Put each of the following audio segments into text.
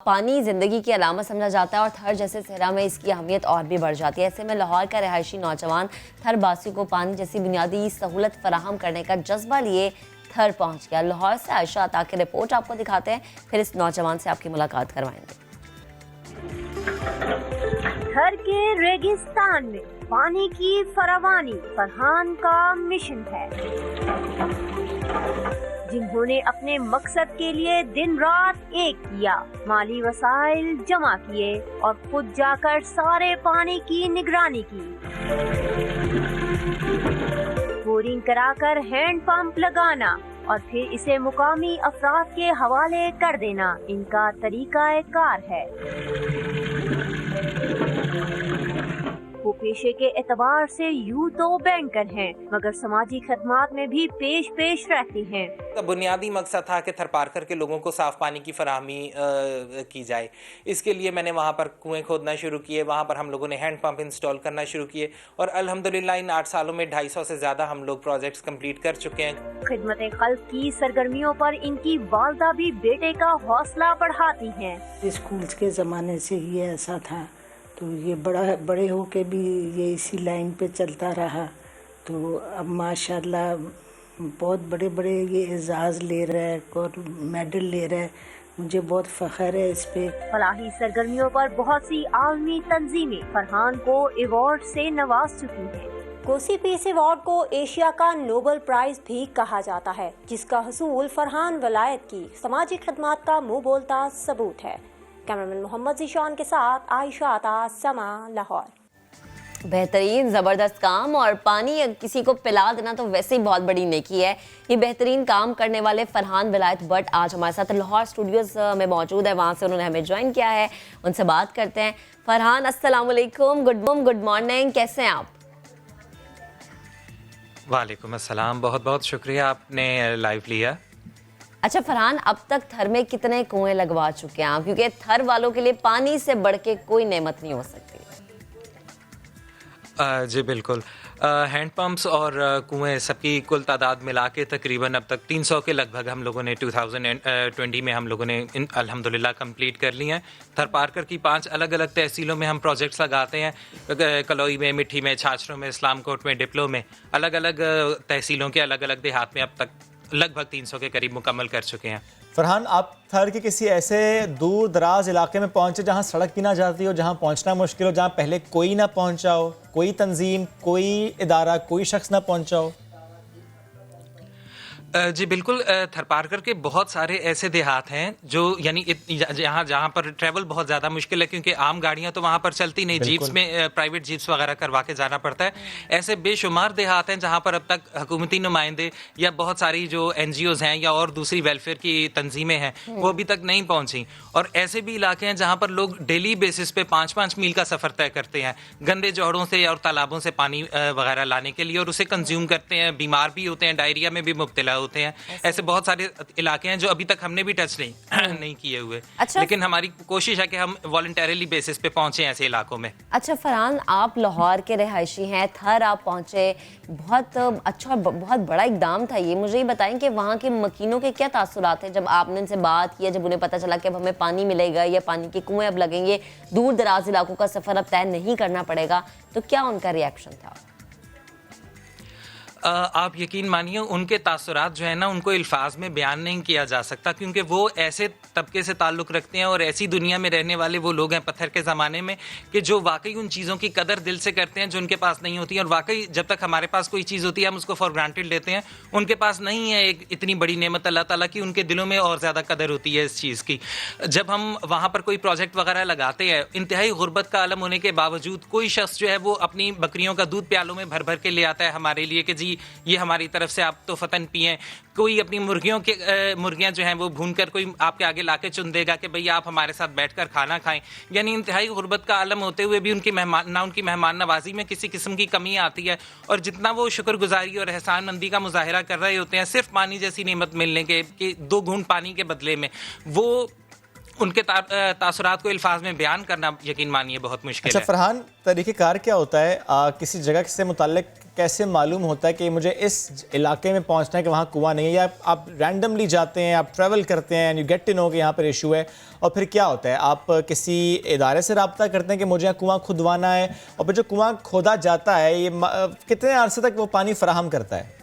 پانی زندگی کی علامت سمجھا جاتا ہے اور تھر جیسے صحرا میں اس کی اہمیت اور بھی بڑھ جاتی ہے. ایسے میں لاہور کا رہائشی نوجوان تھر باسیوں کو پانی جیسی بنیادی سہولت فراہم کرنے کا جذبہ لیے تھر پہنچ گیا. لاہور سے عائشہ عطا کی رپورٹ آپ کو دکھاتے ہیں, پھر اس نوجوان سے آپ کی ملاقات کروائیں گے. تھر کے ریگستان میں پانی کی فراوانی فرحان کا مشن ہے, جنہوں نے اپنے مقصد کے لیے دن رات ایک کیا, مالی وسائل جمع کیے اور خود جا کر سارے پانی کی نگرانی کی. بورنگ کرا کر ہینڈ پمپ لگانا اور پھر اسے مقامی افراد کے حوالے کر دینا ان کا طریقہ کار ہے. وہ پیشے کے اعتبار سے یوں تو بینکر ہیں, مگر سماجی خدمات میں بھی پیش رہتی ہیں. بنیادی مقصد تھا کہ تھر پارکر کے لوگوں کو صاف پانی کی فراہمی کی جائے. اس کے لیے میں نے وہاں پر کنویں کھودنا شروع کیے, وہاں پر ہم لوگوں نے ہینڈ پمپ انسٹال کرنا شروع کیے اور الحمدللہ ان 8 سالوں میں 250 سے زیادہ ہم لوگ پروجیکٹس کمپلیٹ کر چکے ہیں. خدمت خلق کی سرگرمیوں پر ان کی والدہ بھی بیٹے کا حوصلہ بڑھاتی ہیں. اسکول کے زمانے سے ہی ایسا تھا, تو یہ بڑے ہو کے بھی یہ اسی لائن پہ چلتا رہا, تو اب ماشاءاللہ بہت بڑے یہ اعزاز لے رہا ہے اور میڈل لے رہا ہے. مجھے بہت فخر ہے اس پہ. فلاحی سرگرمیوں پر بہت سی عالمی تنظیمیں فرحان کو ایوارڈ سے نواز چکی ہیں. کوسی پیس ایوارڈ کو ایشیا کا نوبل پرائز بھی کہا جاتا ہے, جس کا حصول فرحان ولایت کی سماجی خدمات کا منہ بولتا ثبوت ہے. کیمرامین محمد ذیشان کے ساتھ عائشہ عطا, سما, لاہور. بہترین زبردست کام, اور پانی کسی کو پلا دینا تو ویسے ہی بہت بڑی نیکی ہے. یہ بہترین کام کرنے والے فرحان ولایت بٹ آج ہمارے ساتھ لاہور اسٹوڈیوز میں موجود ہے, وہاں سے انہوں نے ہمیں جوائن کیا ہے. ان سے بات کرتے ہیں. فرحان السلام علیکم, گڈ مارننگ, کیسے ہیں آپ؟ وعلیکم السلام, بہت بہت شکریہ آپ نے لائیو لیا. اچھا فرحان, اب تک تھر میں کتنے کنویں لگوا چکے ہیں آپ, کیونکہ تھر والوں کے لیے پانی سے بڑھ کے کوئی نعمت نہیں ہو سکتی. جی بالکل, ہینڈ پمپس اور کنویں سب کی کل تعداد ملا کے تقریباً اب تک 300 کے لگ بھگ ہم لوگوں نے 2020 میں ہم لوگوں نے الحمدللہ کمپلیٹ کر لی ہیں. تھر پارکر کی 5 الگ الگ تحصیلوں میں ہم پروجیکٹس لگاتے ہیں, کلوئی میں, مٹھی میں, چھاچروں میں, اسلام کوٹ میں, ڈپلو میں, الگ الگ تحصیلوں کے الگ الگ دیہات میں اب تک لگ بھگ 300 کے قریب مکمل کر چکے ہیں. فرحان, آپ تھر کے کسی ایسے دور دراز علاقے میں پہنچے جہاں سڑک بھی نہ جاتی ہو, جہاں پہنچنا مشکل ہو, جہاں پہلے کوئی نہ پہنچا ہو, کوئی تنظیم, کوئی ادارہ, کوئی شخص نہ پہنچا ہو؟ جی بالکل, تھر پارکر کے بہت سارے ایسے دیہات ہیں جو یعنی جہاں پر ٹریول بہت زیادہ مشکل ہے, کیونکہ عام گاڑیاں تو وہاں پر چلتی نہیں, جیپس میں پرائیویٹ جیپس وغیرہ کروا کے جانا پڑتا ہے. ایسے بے شمار دیہات ہیں جہاں پر اب تک حکومتی نمائندے یا بہت ساری جو NGOs ہیں یا اور دوسری ویلفیئر کی تنظیمیں ہیں وہ ابھی تک نہیں پہنچی. اور ایسے بھی علاقے ہیں جہاں پر لوگ ڈیلی بیسس پہ 5-5 میل کا سفر طے کرتے ہیں گندے جوڑوں سے اور تالابوں سے پانی وغیرہ لانے کے لیے, اور اسے کنزیوم کرتے ہیں, بیمار بھی ہوتے ہیں, ڈائریا میں بھی مبتلا ہوتے ہیں. ایسے بہت سارے علاقے ہیں جو ابھی تک ہم نے بھی ٹچ نہیں کیے ہوئے, لیکن ہماری کوشش ہے کہ ہم والنٹریلی بیسس پہ پہنچے ایسے علاقوں میں. اچھا فرحان, آپ لاہور کے رہائشی ہیں, تھر آپ پہنچے, بہت اچھا, بہت بڑا اقدام تھا یہ. مجھے یہ بتائیں کہ وہاں کے مکینوں کے کیا تاثرات ہیں جب آپ نے ان سے بات کیا, جب انہیں پتہ چلا کہ اب ہمیں پانی ملے گا یا پانی کے کنویں اب لگیں گے, دور دراز علاقوں کا سفر اب طے نہیں کرنا پڑے گا, تو کیا ان کا ری ایکشن تھا؟ آپ یقین مانیے ان کے تاثرات جو ہے نا ان کو الفاظ میں بیان نہیں کیا جا سکتا, کیونکہ وہ ایسے طبقے سے تعلق رکھتے ہیں اور ایسی دنیا میں رہنے والے وہ لوگ ہیں پتھر کے زمانے میں کہ جو واقعی ان چیزوں کی قدر دل سے کرتے ہیں جو ان کے پاس نہیں ہوتی, اور واقعی جب تک ہمارے پاس کوئی چیز ہوتی ہے ہم اس کو فار گرانٹیڈ لیتے ہیں, ان کے پاس نہیں ہے ایک اتنی بڑی نعمت اللہ تعالیٰ کی, ان کے دلوں میں اور زیادہ قدر ہوتی ہے اس چیز کی. جب ہم وہاں پر کوئی پروجیکٹ وغیرہ لگاتے ہیں, انتہائی غربت کا عالم ہونے کے باوجود کوئی شخص جو ہے وہ اپنی بکریوں کا دودھ پیالوں میں بھر بھر کے لے آتا ہے ہمارے لیے کہ جی یہ ہماری طرف سے آپ تو فتن پئیں. کوئی اپنی مرغیاں جو ہیں وہ بھون کر کوئی آپ کے آگے لا کے چن دے گا کہ بھئی آپ ہمارے ساتھ بیٹھ کر کھانا کھائیں. یعنی انتہائی غربت کا عالم ہوتے ہوئے بھی ان کی مہمان نوازی میں کسی قسم کی کمی آتی ہے, اور جتنا وہ شکر گزاری اور احسان مندی کا مظاہرہ کر رہے ہوتے ہیں صرف پانی جیسی نعمت ملنے کے کہ 2 گھونٹ پانی کے بدلے میں, وہ ان کے تاثرات کو الفاظ میں بیان کرنا یقین مانیے بہت مشکل اچھا ہے. فرحان، طریقہ کار کیا ہوتا ہے؟ کسی جگہ سے متعلق کیسے معلوم ہوتا ہے کہ مجھے اس علاقے میں پہنچنا ہے کہ وہاں کنواں نہیں ہے، یا آپ رینڈملی جاتے ہیں، آپ ٹریول کرتے ہیں and you get to know کہ یہاں پر ایشو ہے، اور پھر کیا ہوتا ہے؟ آپ کسی ادارے سے رابطہ کرتے ہیں کہ مجھے یہاں کنواں کھدوانا ہے، اور پھر جو کنواں کھودا جاتا ہے یہ کتنے عرصے تک وہ پانی فراہم کرتا ہے؟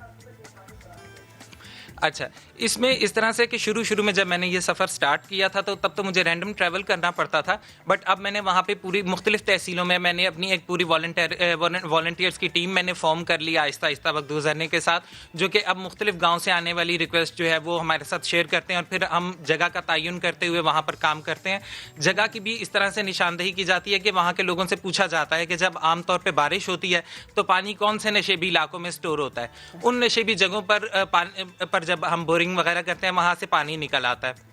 اچھا، اس میں اس طرح سے کہ شروع میں جب میں نے یہ سفر سٹارٹ کیا تھا تو تب تو مجھے رینڈم ٹریول کرنا پڑتا تھا، بٹ اب میں نے وہاں پہ پوری مختلف تحصیلوں میں نے اپنی ایک پوری والنٹیئرس کی ٹیم میں نے فارم کر لی آہستہ آہستہ وقت گزرنے کے ساتھ، جو کہ اب مختلف گاؤں سے آنے والی ریکویسٹ جو ہے وہ ہمارے ساتھ شیئر کرتے ہیں، اور پھر ہم جگہ کا تعین کرتے ہوئے وہاں پر کام کرتے ہیں. جگہ کی بھی اس طرح سے نشاندہی کی جاتی ہے کہ وہاں کے لوگوں سے پوچھا جاتا ہے کہ جب عام طور پہ بارش ہوتی ہے تو پانی کون سے نشیبی علاقوں میں سٹور ہوتا ہے، ان نشیبی جگہوں پر جب ہم بورنگ وغیرہ کرتے ہیں وہاں سے پانی نکل آتا ہے.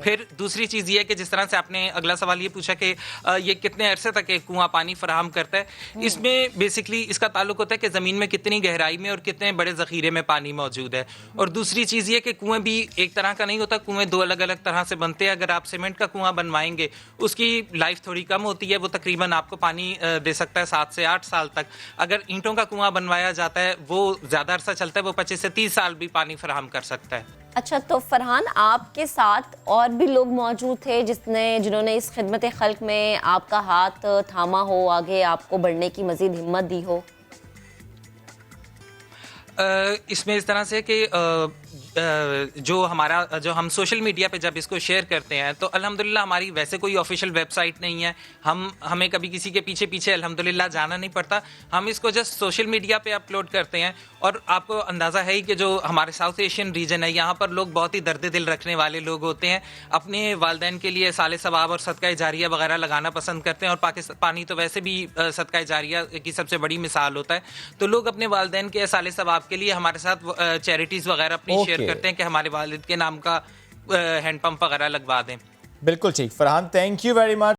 پھر دوسری چیز یہ ہے کہ جس طرح سے آپ نے اگلا سوال یہ پوچھا کہ یہ کتنے عرصے تک ایک کنواں پانی فراہم کرتا ہے، اس میں بیسکلی اس کا تعلق ہوتا ہے کہ زمین میں کتنی گہرائی میں اور کتنے بڑے ذخیرے میں پانی موجود ہے. اور دوسری چیز یہ کہ کنویں بھی ایک طرح کا نہیں ہوتا، کنویں دو الگ الگ طرح سے بنتے ہیں. اگر آپ سیمنٹ کا کنواں بنوائیں گے اس کی لائف تھوڑی کم ہوتی ہے، وہ تقریباً آپ کو پانی دے سکتا ہے 7 سے 8 سال تک. اگر اینٹوں کا کنواں بنوایا جاتا ہے وہ زیادہ عرصہ چلتا ہے، وہ 25 سے 30 سال بھی پانی فراہم کر سکتا ہے. اچھا، تو فرحان آپ کے ساتھ اور بھی لوگ موجود تھے جنہوں نے اس خدمت خلق میں آپ کا ہاتھ تھاما ہو، آگے آپ کو بڑھنے کی مزید ہمت دی ہو؟ اس میں اس طرح سے کہ جو ہم سوشل میڈیا پہ جب اس کو شیئر کرتے ہیں تو الحمدللہ ہماری ویسے کوئی آفیشیل ویب سائٹ نہیں ہے، ہمیں کبھی کسی کے پیچھے الحمدللہ جانا نہیں پڑتا. ہم اس کو جسٹ سوشل میڈیا پہ اپلوڈ کرتے ہیں. اور آپ کو اندازہ ہے ہی کہ جو ہمارے ساؤتھ ایشین ریجن ہے یہاں پر لوگ بہت ہی درد دل رکھنے والے لوگ ہوتے ہیں، اپنے والدین کے لیے سال ثواب اور صدقہ جاریہ وغیرہ لگانا پسند کرتے ہیں، اور پانی تو ویسے بھی صدقہ جاریہ کی سب سے بڑی مثال ہوتا ہے. تو لوگ اپنے والدین کے سال ثواب کے لیے ہمارے ساتھ چیریٹیز وغیرہ اپنی شیئر کرتے ہیں کہ ہمارے والد کے نام کا ہینڈ پمپ وغیرہ لگوا دیں. بالکل ٹھیک Farhan, thank you very much.